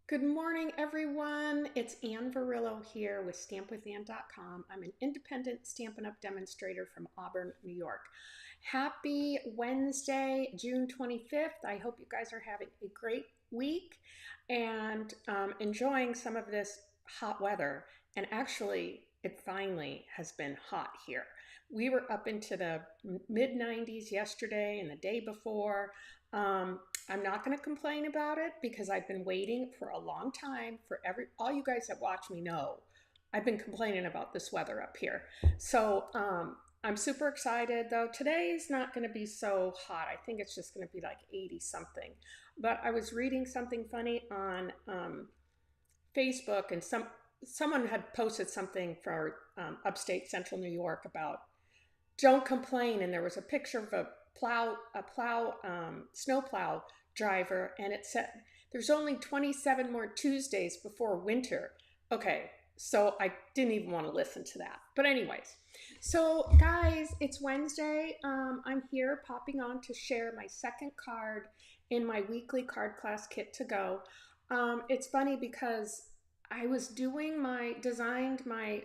Good morning, everyone. It's Ann Varillo here with StampWithAnn.com. I'm an independent Stampin' Up! Demonstrator from Auburn, New York. Happy Wednesday, June 25th. I hope you guys are having a great week and enjoying some of this hot weather. And actually, it finally has been hot here. We were up into the mid 90s yesterday and the day before. I'm not going to complain about it because I've been waiting for a long time for all you guys that watch me know I've been complaining about this weather up here. So I'm super excited though. Today's not going to be so hot. I think it's just going to be like 80 something. But I was reading something funny on Facebook, and someone had posted something for upstate central New York about don't complain, and there was a picture of a snow plow driver, and it said there's only 27 more Tuesdays before winter. Okay, so I didn't even want to listen to that. But anyways, so guys, it's Wednesday. I'm here popping on to share my second card in my weekly card class kit to go. It's funny because I was designed my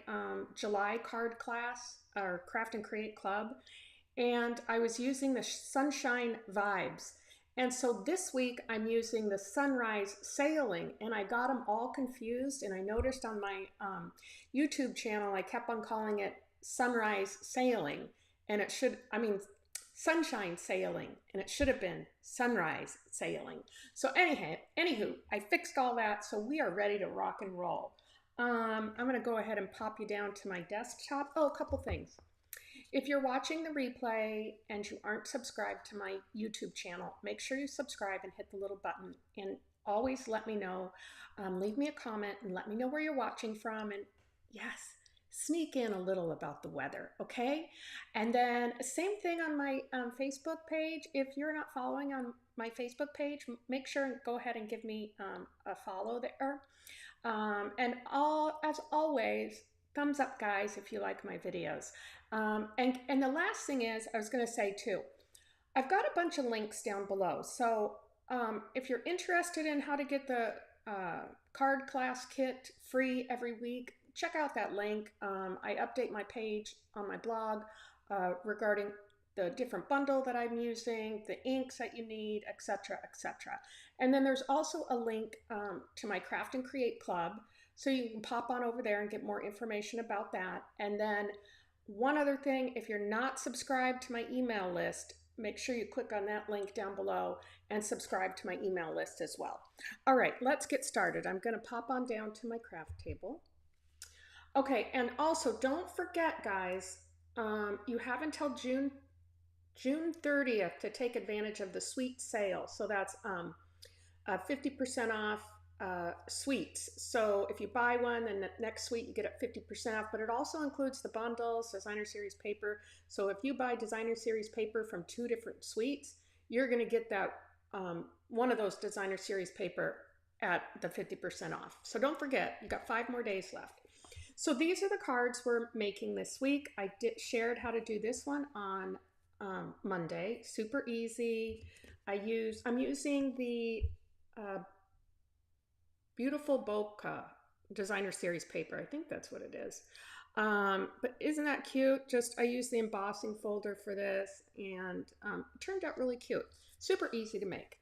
July card class or Craft and Create Club, and I was using the Sunshine Vibes. And so this week I'm using the Sunrise Sailing, and I got them all confused. And I noticed on my YouTube channel, I kept on calling it Sunrise Sailing, and Sunshine Sailing, and it should have been Sunrise Sailing. So anywho, I fixed all that, so we are ready to rock and roll. I'm gonna go ahead and pop you down to my desktop. Oh, a couple things. If you're watching the replay and you aren't subscribed to my YouTube channel, make sure you subscribe and hit the little button, and always let me know. Leave me a comment and let me know where you're watching from, and yes, sneak in a little about the weather, okay? And then same thing on my Facebook page. If you're not following on my Facebook page, make sure and go ahead and give me a follow there. As always, thumbs up, guys, if you like my videos. And the last thing is, I was going to say too, I've got a bunch of links down below. So if you're interested in how to get the card class kit free every week, check out that link. I update my page on my blog regarding the different bundle that I'm using, the inks that you need, etc., etc. And then there's also a link to my Craft and Create Club, so you can pop on over there and get more information about that. And then one other thing, if you're not subscribed to my email list, make sure you click on that link down below and subscribe to my email list as well. All right, let's get started. I'm going to pop on down to my craft table. Okay, and also don't forget, guys, you have until June 30th to take advantage of the sweet sale. So that's 50% off suites. So if you buy one, then the next suite you get it 50% off, but it also includes the bundles, designer series paper. So if you buy designer series paper from 2 different suites, you're going to get that one of those designer series paper at the 50% off. So don't forget, you got 5 more days left. So these are the cards we're making this week. I shared how to do this one on Monday. Super easy. I'm using the Beautiful Bokeh designer series paper. I think that's what it is. But isn't that cute? I used the embossing folder for this, and it turned out really cute. Super easy to make.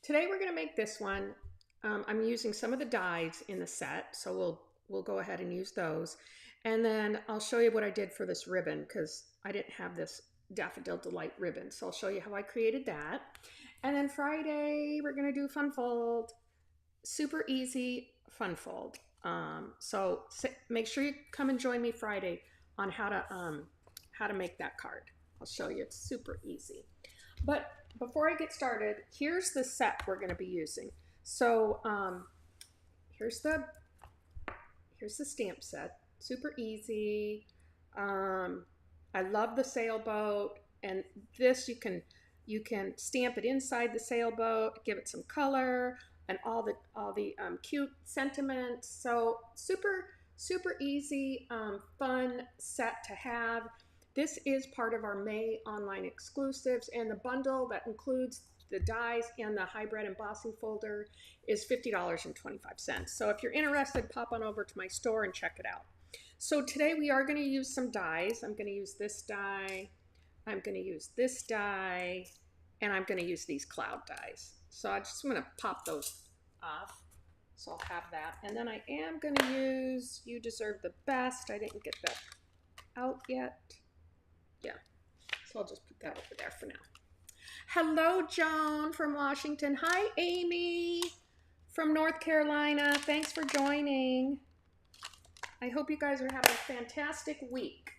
Today we're going to make this one. I'm using some of the dies in the set, so we'll go ahead and use those. And then I'll show you what I did for this ribbon, because I didn't have this Daffodil Delight ribbon. So I'll show you how I created that. And then Friday, we're going to do Fun Fold. Super easy Fun Fold. So make sure you come and join me Friday on how to make that card. I'll show you. It's super easy. But before I get started, here's the set we're going to be using. So here's the stamp set. Super easy. I love the sailboat, and this you can stamp it inside the sailboat, give it some color, and all the cute sentiments. So super easy, fun set to have. This is part of our May online exclusives, and the bundle that includes the dies and the hybrid embossing folder is $50.25. So if you're interested, pop on over to my store and check it out. So today we are going to use some dies. I'm going to use this die, I'm going to use this die, and I'm going to use these cloud dies. So I just want to pop those off. So I'll have that. And then I am going to use You Deserve the Best. I didn't get that out yet. Yeah. So I'll just put that over there for now. Hello, Joan from Washington. Hi, Amy from North Carolina. Thanks for joining. I hope you guys are having a fantastic week.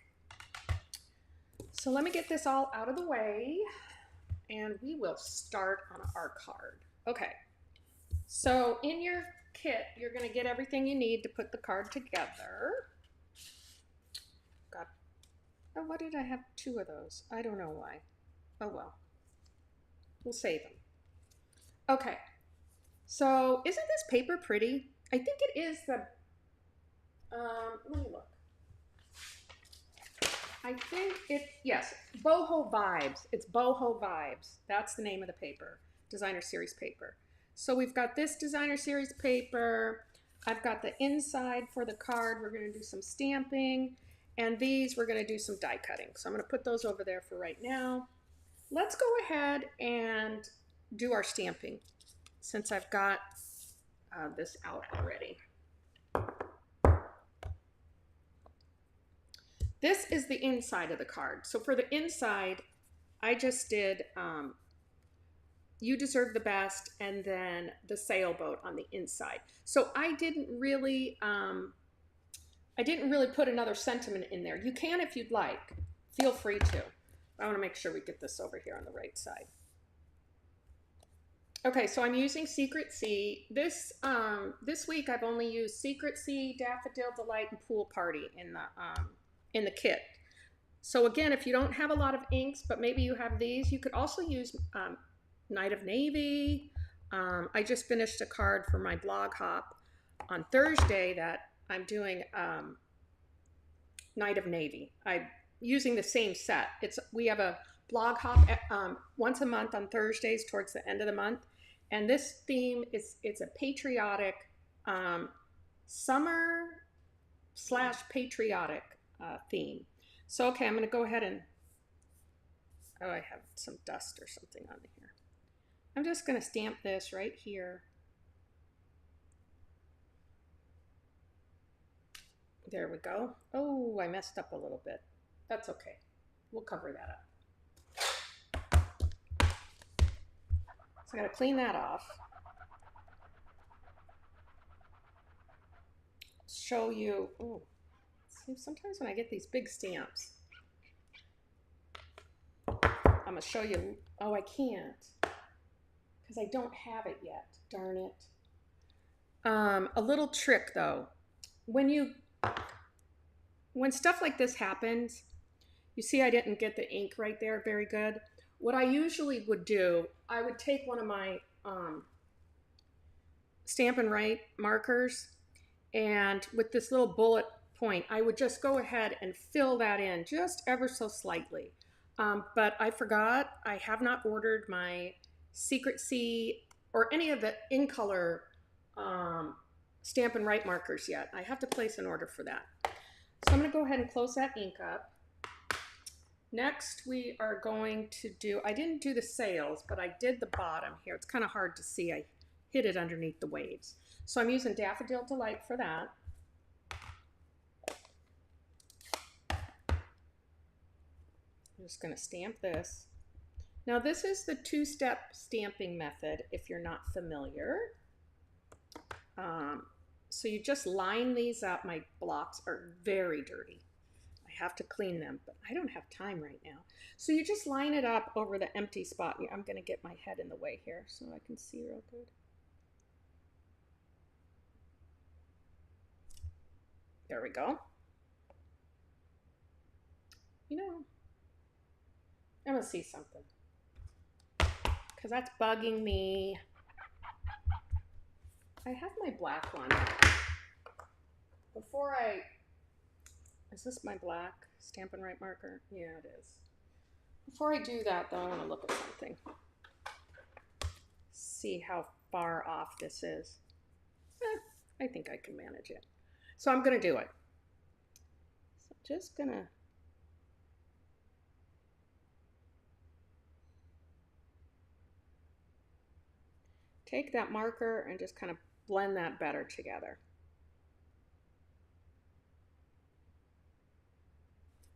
So let me get this all out of the way and we will start on our card. Okay. So in your kit, you're going to get everything you need to put the card together. Oh, why did I have two of those? I don't know why. Oh well. We'll save them. Okay. So isn't this paper pretty? I think it is the, let me look. I think yes, Boho Vibes. It's Boho Vibes. That's the name of the paper, designer series paper. So we've got this designer series paper. I've got the inside for the card. We're going to do some stamping. And these we're going to do some die cutting. So I'm going to put those over there for right now. Let's go ahead and do our stamping since I've got this out already. This is the inside of the card. So for the inside, I just did You Deserve the Best and then the sailboat on the inside. So I didn't really put another sentiment in there. You can if you'd like. Feel free to. I want to make sure we get this over here on the right side. Okay, so I'm using Secret Sea. This week I've only used Secret Sea, Daffodil Delight, and Pool Party in the kit. So again, if you don't have a lot of inks, but maybe you have these, you could also use Night of Navy. I just finished a card for my blog hop on Thursday that I'm doing Night of Navy. I'm using the same set. We have a blog hop once a month on Thursdays towards the end of the month. And this theme it's a patriotic summer/patriotic theme. So okay, I'm going to go ahead and I have some dust or something on here. I'm just going to stamp this right here. There we go. Oh, I messed up a little bit. That's okay. We'll cover that up. So I got to clean that off. Show you. Oh, see, sometimes when I get these big stamps, I'm going to show you. Oh, I can't because I don't have it yet. Darn it. A little trick though. When stuff like this happens, you see I didn't get the ink right there very good. What I usually would do, I would take one of my Stampin' Write markers, and with this little bullet point, I would just go ahead and fill that in just ever so slightly. But I forgot, I have not ordered my Secret Sea or any of the in color Stampin' Write markers yet. I have to place an order for that. So I'm going to go ahead and close that ink up. Next, we are going to do, I didn't do the sails, but I did the bottom here. It's kind of hard to see. I hid it underneath the waves. So I'm using Daffodil Delight for that. I'm just going to stamp this. Now this is the two-step stamping method if you're not familiar. So you just line these up. My blocks are very dirty. I have to clean them, but I don't have time right now. So you just line it up over the empty spot. I'm going to get my head in the way here so I can see real good. There we go. You know, I'm going to see something because that's bugging me. I have my black one. Is this my black Stampin' Write marker? Yeah, it is. Before I do that, though, I want to look at something. see how far off this is. I think I can manage it. So I'm going to do it. So I'm just going to take that marker and just kind of blend that better together.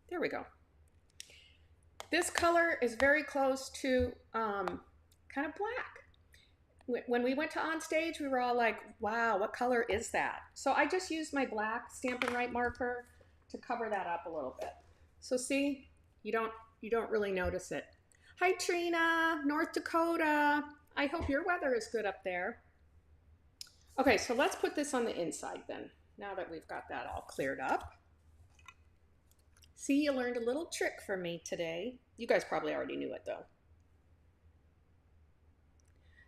There we go. This color is very close to kind of black. When we went to On Stage, we were all like, wow, what color is that? So I just used my black Stampin' Right marker to cover that up a little bit. So see, you don't really notice it. Hi Trina, North Dakota. I hope your weather is good up there. Okay, so let's put this on the inside then, now that we've got that all cleared up. See, you learned a little trick from me today. You guys probably already knew it though.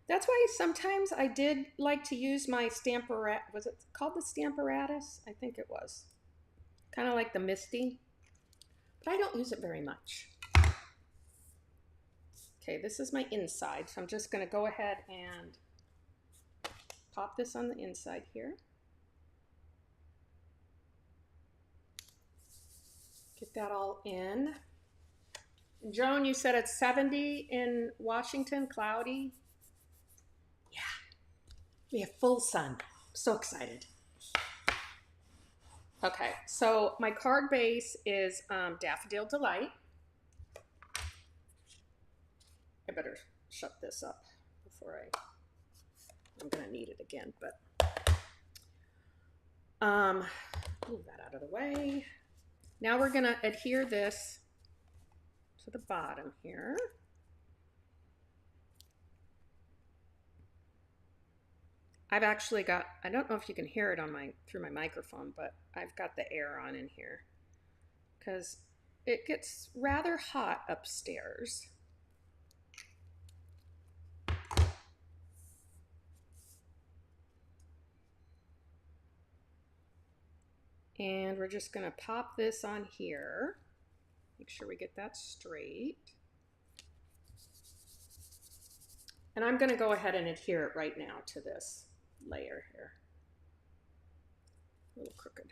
That's why sometimes I did like to use my Stamparatus. Was it called the Stamparatus? I think it was. Kind of like the Misty. But I don't use it very much. Okay, this is my inside. So I'm just going to go ahead and pop this on the inside here. Get that all in. And Joan, you said it's 70 in Washington, cloudy. Yeah, we have full sun. I'm so excited. Okay, so my card base is Daffodil Delight. I better shut this up before I'm gonna need it again, but move that out of the way. Now we're gonna adhere this to the bottom here. I've actually got, I don't know if you can hear it on through my microphone, but I've got the air on in here because it gets rather hot upstairs. And we're just going to pop this on here. Make sure we get that straight. And I'm going to go ahead and adhere it right now to this layer here. A little crooked.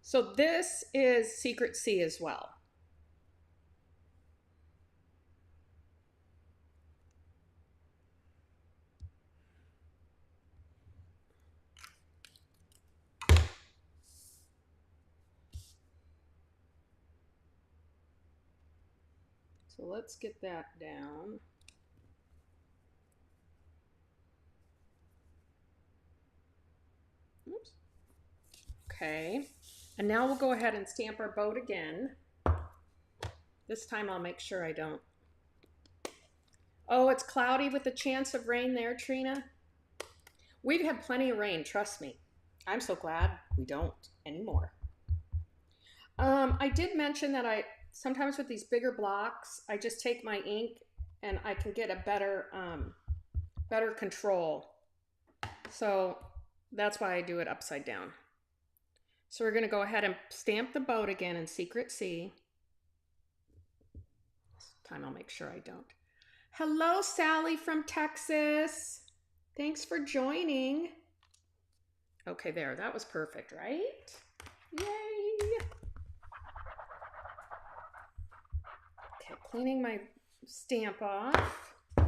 So this is Secret C as well. So let's get that down. Oops. Okay, and now we'll go ahead and stamp our boat again. This time I'll make sure I don't. Oh, it's cloudy with a chance of rain there, Trina. We've had plenty of rain, trust me. I'm so glad we don't anymore. I did mention that sometimes with these bigger blocks, I just take my ink and I can get a better control. So that's why I do it upside down. So we're going to go ahead and stamp the boat again in Secret C. This time I'll make sure I don't. Hello, Sally from Texas. Thanks for joining. Okay, there. That was perfect, right? Yay! Okay, cleaning my stamp off. Then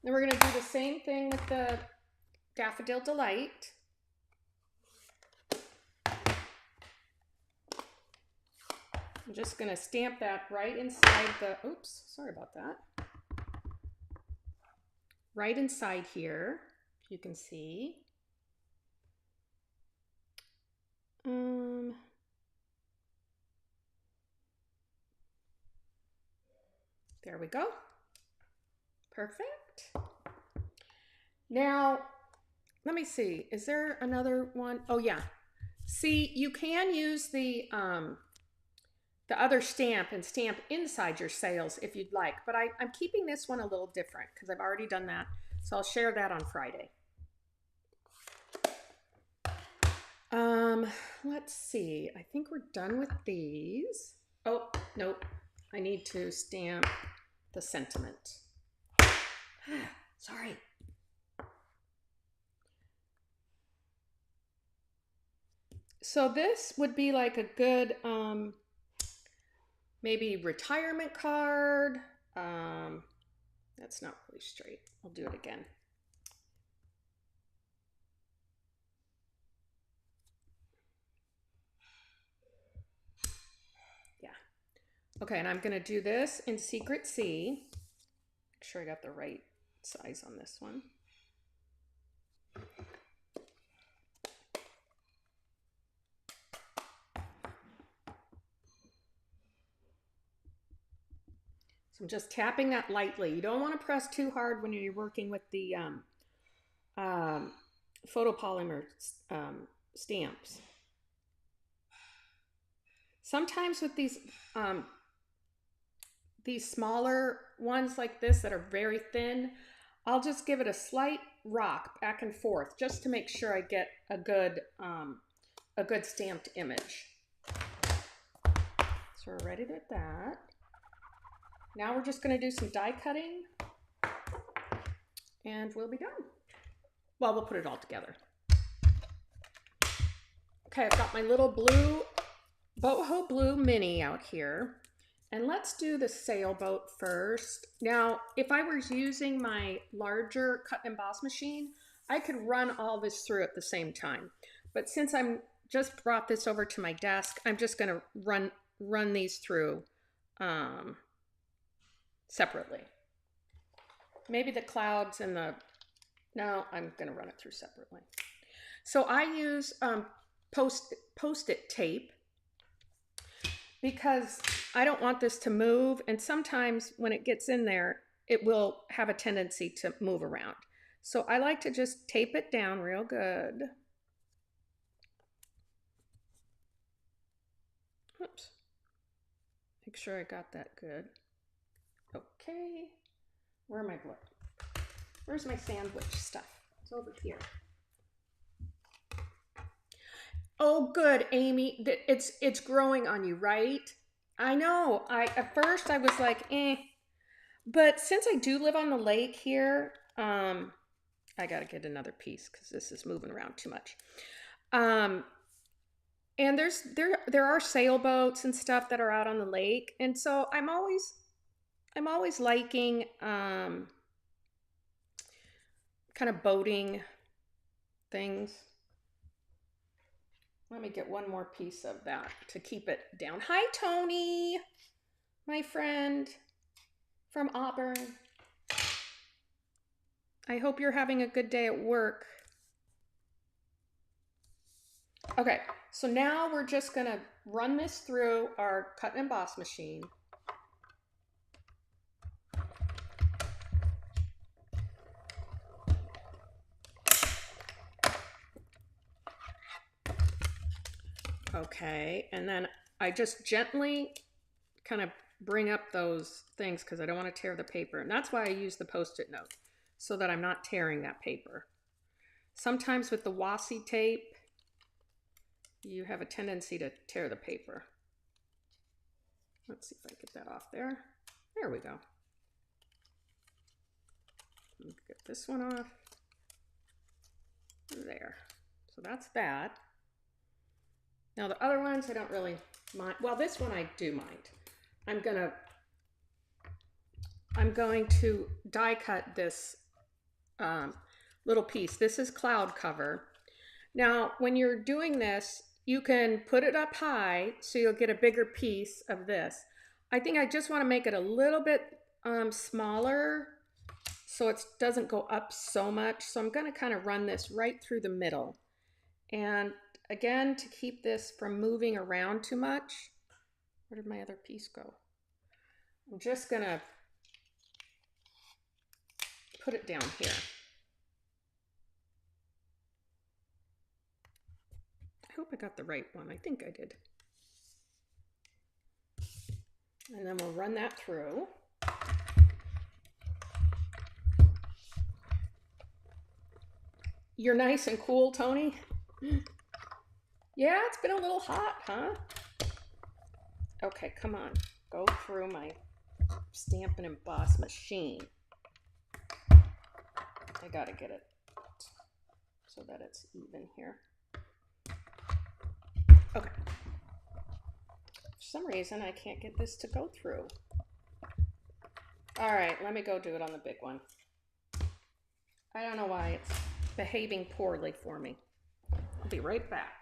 we're going to do the same thing with the Daffodil Delight. I'm just going to stamp that right inside the, oops, sorry about that. Right inside here, if you can see. There we go. Perfect. Now, let me see. Is there another one? Oh yeah. See, you can use the other stamp and stamp inside your sales if you'd like, but I'm keeping this one a little different because I've already done that. So I'll share that on Friday. Let's see. I think we're done with these. Oh, nope. I need to stamp the sentiment. Sorry. So this would be like a good maybe retirement card. That's not really straight. I'll do it again. Yeah. Okay, and I'm going to do this in Secret C. Make sure I got the right size on this one. So I'm just tapping that lightly. You don't want to press too hard when you're working with the photopolymer stamps. Sometimes with these smaller ones like this that are very thin, I'll just give it a slight rock back and forth just to make sure I get a good stamped image. So we're ready with that. Now we're just going to do some die cutting and we'll be done. Well, we'll put it all together. Okay, I've got my little blue boho blue mini out here. And let's do the sailboat first. Now, if I was using my larger cut and emboss machine, I could run all this through at the same time. But since I'm just brought this over to my desk, I'm just going to run these through separately. Maybe the clouds and no, I'm going to run it through separately. So I use post-it tape because I don't want this to move, and sometimes when it gets in there, it will have a tendency to move around. So I like to just tape it down real good. Oops. Make sure I got that good. Okay. Where am I? Where's my sandwich stuff? It's over here. Oh, good, Amy. It's growing on you, right? I know. At first I was like, eh. But since I do live on the lake here, I gotta get another piece because this is moving around too much. And there are sailboats and stuff that are out on the lake, and so I'm always liking kind of boating things. Let me get one more piece of that to keep it down. Hi, Tony, my friend from Auburn. I hope you're having a good day at work. Okay, so now we're just gonna run this through our cut and emboss machine. Okay, and then I just gently kind of bring up those things because I don't want to tear the paper. And that's why I use the Post-it note, so that I'm not tearing that paper. Sometimes with the washi tape, you have a tendency to tear the paper. Let's see if I get that off there. There we go. Get this one off. There. So that's that. Now the other ones I don't really mind. Well, this one I do mind. I'm going to die cut this little piece. This is cloud cover. Now, when you're doing this, you can put it up high so you'll get a bigger piece of this. I think I just want to make it a little bit smaller so it doesn't go up so much. So I'm going to kind of run this right through the middle. And again, to keep this from moving around too much. Where did my other piece go? I'm just going to put it down here. I hope I got the right one. I think I did. And then we'll run that through. You're nice and cool, Tony. Yeah, it's been a little hot, huh? Okay, come on. Go through my Stampin' Emboss machine. I gotta get it so that it's even here. Okay. For some reason, I can't get this to go through. All right, let me go do it on the big one. I don't know why it's behaving poorly for me. I'll be right back.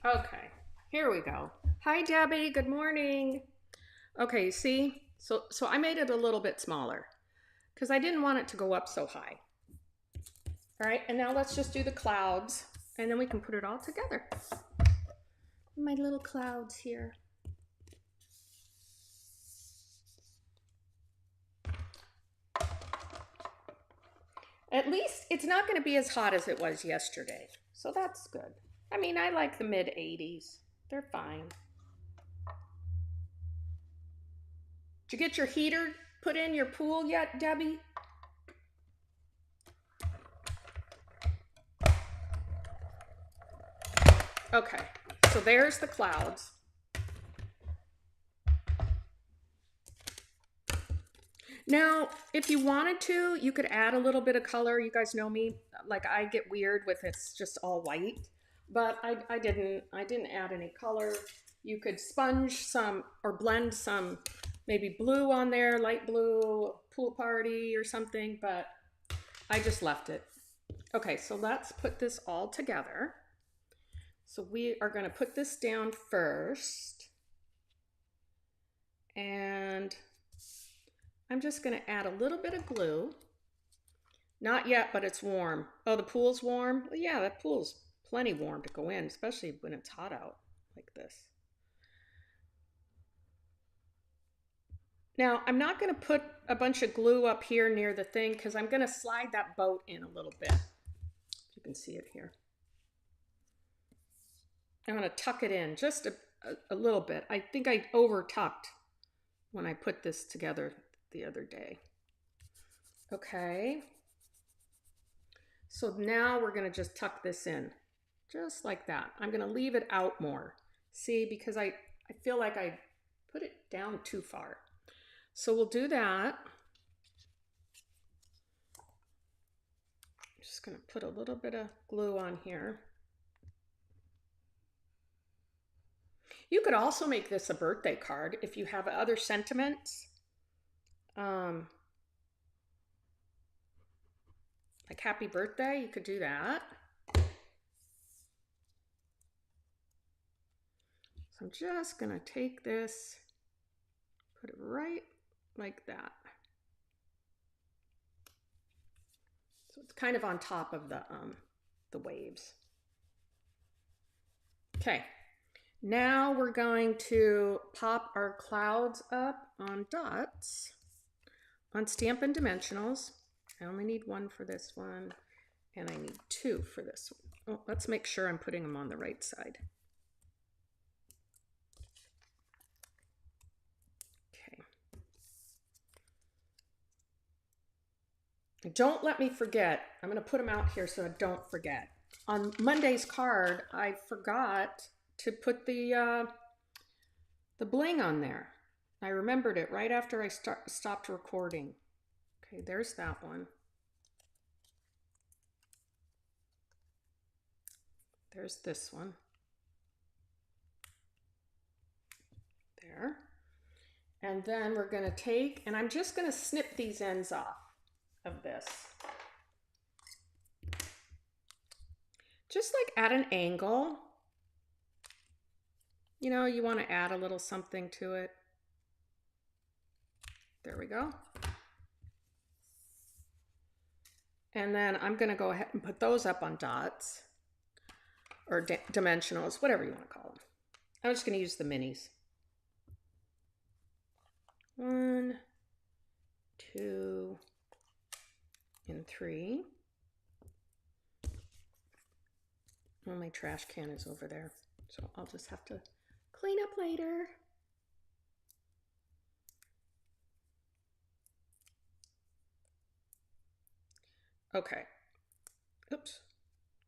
Okay, here we go. Hi, Debbie. Good morning. Okay, see? So I made it a little bit smaller because I didn't want it to go up so high. All right, and now let's just do the clouds, and then we can put it all together. My little clouds here. At least it's not going to be as hot as it was yesterday, so that's good. I mean, I like the mid 80s. They're fine. Did you get your heater put in your pool yet, Debbie? Okay, so there's the clouds. Now, if you wanted to, you could add a little bit of color. You guys know me, like I get weird with it's just all white, but I didn't add any color. You could sponge some or blend some maybe blue on there, light blue, pool party or something, but I just left it. Okay, so let's put this all together. So we are going to put this down first, and I'm just going to add a little bit of glue. Not yet, but it's warm. Oh, the pool's warm? Well, yeah, that pool's plenty warm to go in, especially when it's hot out like this. Now, I'm not going to put a bunch of glue up here near the thing because I'm going to slide that boat in a little bit. You can see it here. I'm going to tuck it in just a little bit. I think I over-tucked when I put this together the other day. Okay. So now we're going to just tuck this in, just like that. I'm going to leave it out more. See, because I feel like I put it down too far. So we'll do that. Just going to put a little bit of glue on here. You could also make this a birthday card if you have other sentiments. Like happy birthday, you could do that. So I'm just going to take this, put it right like that. So it's kind of on top of the waves. Okay, now we're going to pop our clouds up on dots on Stampin' Dimensionals. I only need one for this one, and I need two for this one. Oh, let's make sure I'm putting them on the right side. Okay. Don't let me forget. I'm going to put them out here so I don't forget. On Monday's card, I forgot to put the bling on there. I remembered it right after I stopped recording. Okay, there's that one. There's this one. There. And then we're going to take, and I'm just going to snip these ends off of this. Just like at an angle. You know, you want to add a little something to it. There we go. And then I'm going to go ahead and put those up on dots or dimensionals, whatever you want to call them. I'm just going to use the minis. 1, 2, and 3. Oh, my trash can is over there. So I'll just have to clean up later. Okay. Oops.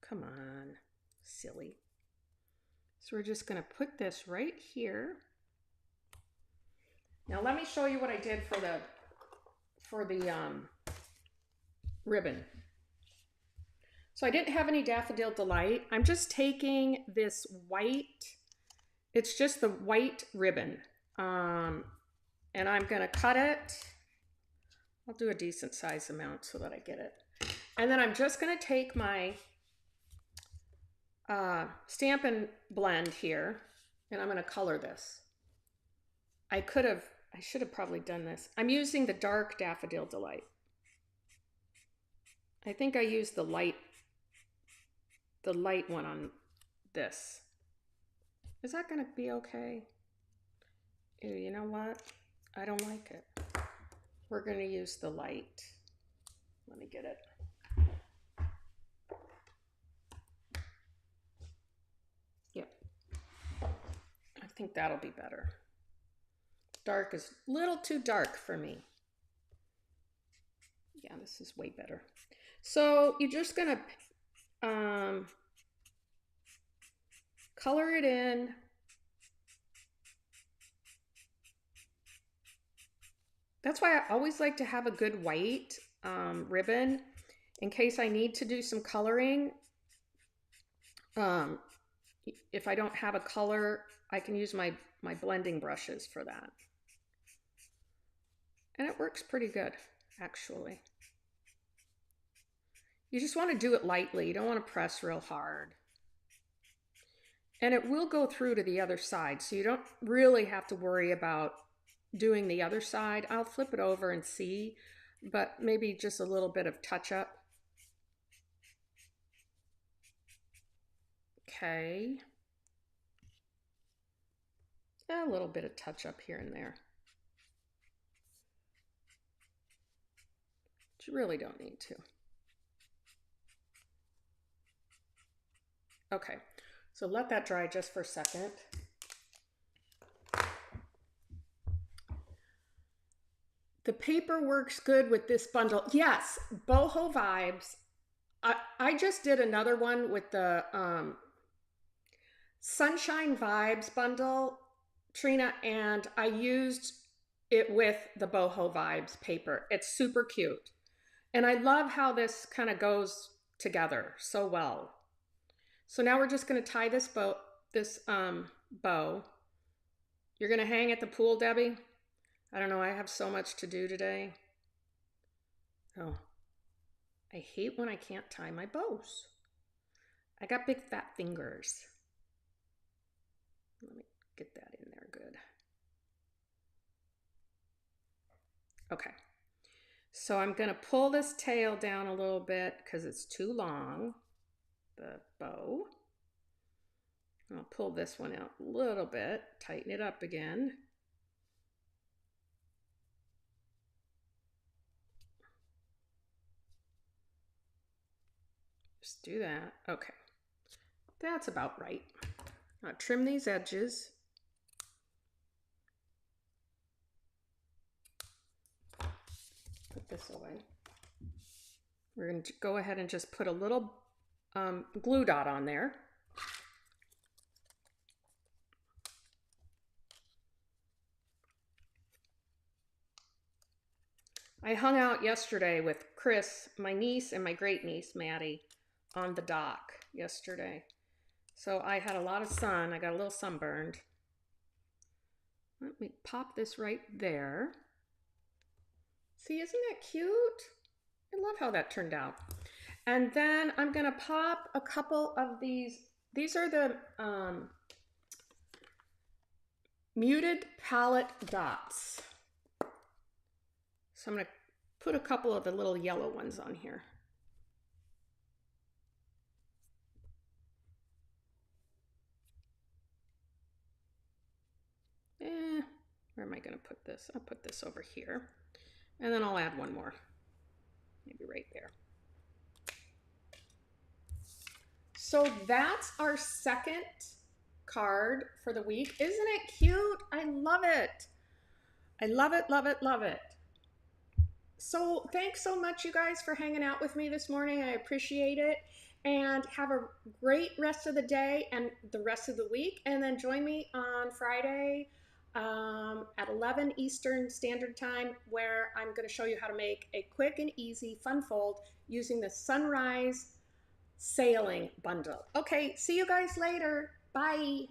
Come on. Silly. So we're just going to put this right here. Now let me show you what I did for the ribbon. So I didn't have any Daffodil Delight. I'm just taking this white, it's just the white ribbon. And I'm gonna cut it. I'll do a decent size amount so that I get it. And then I'm just gonna take my Stampin' blend here, and I'm gonna color this. I should have probably done this. I'm using the dark Daffodil Delight. I think I used the light one on this. Is that gonna be okay? Ew, you know what? I don't like it. We're gonna use the light. Let me get it. Yep. I think that'll be better. Dark is a little too dark for me. Yeah, this is way better. So you're just gonna color it in. That's why I always like to have a good white ribbon in case I need to do some coloring. If I don't have a color, I can use my blending brushes for that. And it works pretty good, actually. You just want to do it lightly. You don't want to press real hard. And it will go through to the other side, so you don't really have to worry about doing the other side. I'll flip it over and see, but maybe just a little bit of touch up. Okay. A little bit of touch up here and there. But you really don't need to. Okay, so let that dry just for a second. The paper works good with this bundle. Yes, boho vibes. I just did another one with the Sunshine Vibes bundle, Trina, and I used it with the boho vibes paper. It's super cute. And I love how this kind of goes together so well. So now we're just going to tie this bow. You're going to hang at the pool, Debbie? I don't know. I have so much to do today. Oh, I hate when I can't tie my bows. I got big fat fingers. Let me get that in there good. Okay. So I'm going to pull this tail down a little bit because it's too long. The bow. I'll pull this one out a little bit, tighten it up again. Just do that. Okay, that's about right. Now trim these edges. Put this away. We're going to go ahead and just put a little glue dot on there. I hung out yesterday with Chris, my niece, and my great niece, Maddie, on the dock yesterday. So I had a lot of sun. I got a little sunburned. Let me pop this right there. See, isn't that cute? I love how that turned out. And then I'm going to pop a couple of these. These are the muted palette dots. So I'm going to put a couple of the little yellow ones on here. Where am I going to put this? I'll put this over here. And then I'll add one more. Maybe right there. So that's our second card for the week. Isn't it cute? I love it. I love it, love it, love it. So thanks so much, you guys, for hanging out with me this morning. I appreciate it. And have a great rest of the day and the rest of the week. And then join me on Friday at 11 Eastern Standard Time, where I'm going to show you how to make a quick and easy fun fold using the Sunrise Sailing Bundle. Okay, see you guys later. Bye.